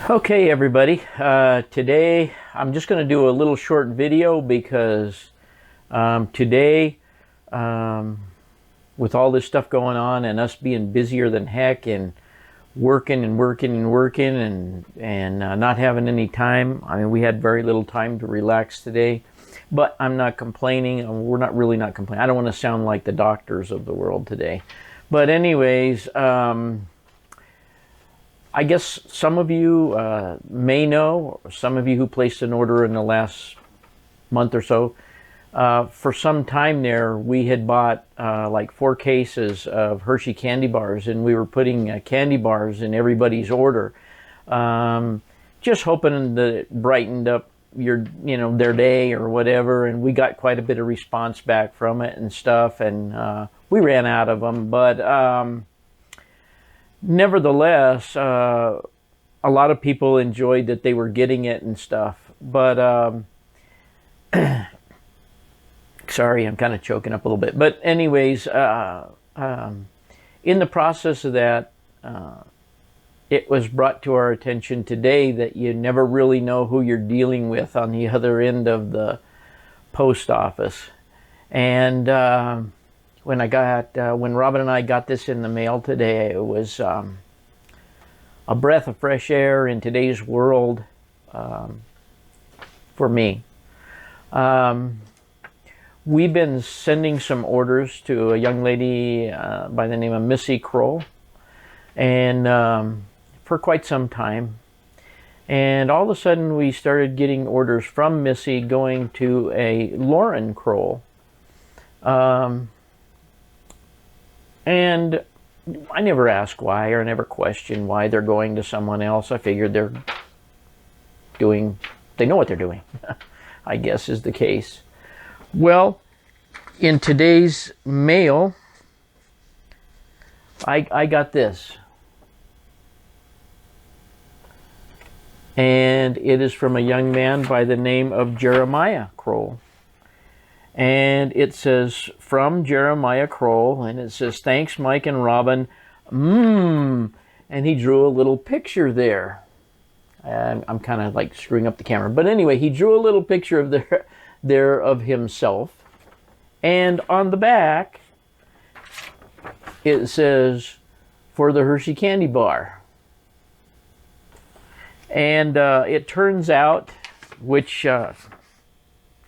Okay, everybody. Today I'm just going to do a little short video because today, with all this stuff going on and us being busier than heck and working and working and working and not having any time. I mean, we had very little time to relax today, but I'm not complaining. We're not complaining. I don't want to sound like the doctors of the world today. But anyways, I guess some of you may know, or some of you who placed an order in the last month or so, for some time there, we had bought like 4 cases of Hershey candy bars, and we were putting candy bars in everybody's order, just hoping that it brightened up their day or whatever. And we got quite a bit of response back from it and stuff, and we ran out of them, but nevertheless, a lot of people enjoyed that they were getting it and stuff. But sorry, I'm kind of choking up a little bit. But anyways, in the process of that, it was brought to our attention today that you never really know who you're dealing with on the other end of the post office. And when Robin and I got this in the mail today, it was a breath of fresh air in today's world for me. We've been sending some orders to a young lady by the name of Missy Kroll, and for quite some time. And all of a sudden we started getting orders from Missy going to a Lauren Kroll. And I never ask why, or never question why they're going to someone else. I figured they know what they're doing, I guess is the case. Well, in today's mail, I got this. And it is from a young man by the name of Jeremiah Kroll. And it says, from Jeremiah Kroll, and it says, thanks, Mike and Robin. And he drew a little picture there. I'm kind of like screwing up the camera. But anyway, he drew a little picture of there of himself. And on the back, it says, for the Hershey candy bar. And it turns out, which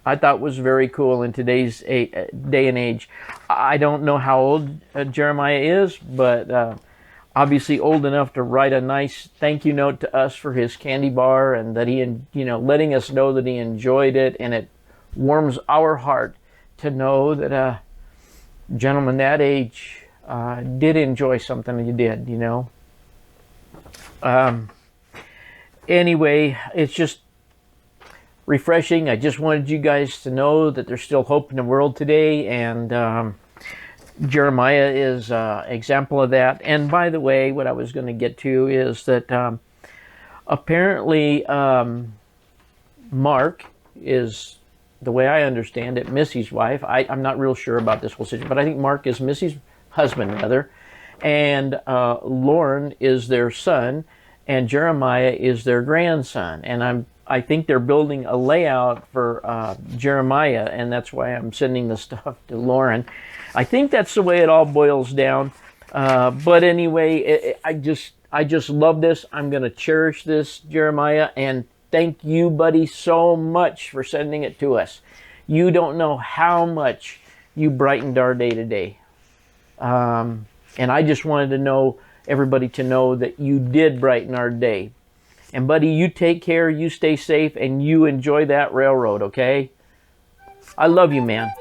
I thought was very cool in today's day and age. I don't know how old Jeremiah is, but obviously old enough to write a nice thank you note to us for his candy bar, and that he, letting us know that he enjoyed it. And it warms our heart to know that a gentleman that age did enjoy something that you did, Anyway, it's just refreshing. I just wanted you guys to know that there's still hope in the world today, and Jeremiah is an example of that. And by the way, what I was going to get to is that apparently Mark is, the way I understand it, Missy's wife. I'm not real sure about this whole situation, but I think Mark is Missy's husband, rather, and Lauren is their son, and Jeremiah is their grandson. And I think they're building a layout for Jeremiah, and that's why I'm sending the stuff to Lauren. I think that's the way it all boils down. But anyway, I just love this. I'm going to cherish this, Jeremiah, and thank you, buddy, so much for sending it to us. You don't know how much you brightened our day today. And I just wanted to know, everybody to know that you did brighten our day. And buddy, you take care, you stay safe, and you enjoy that railroad, okay? I love you, man.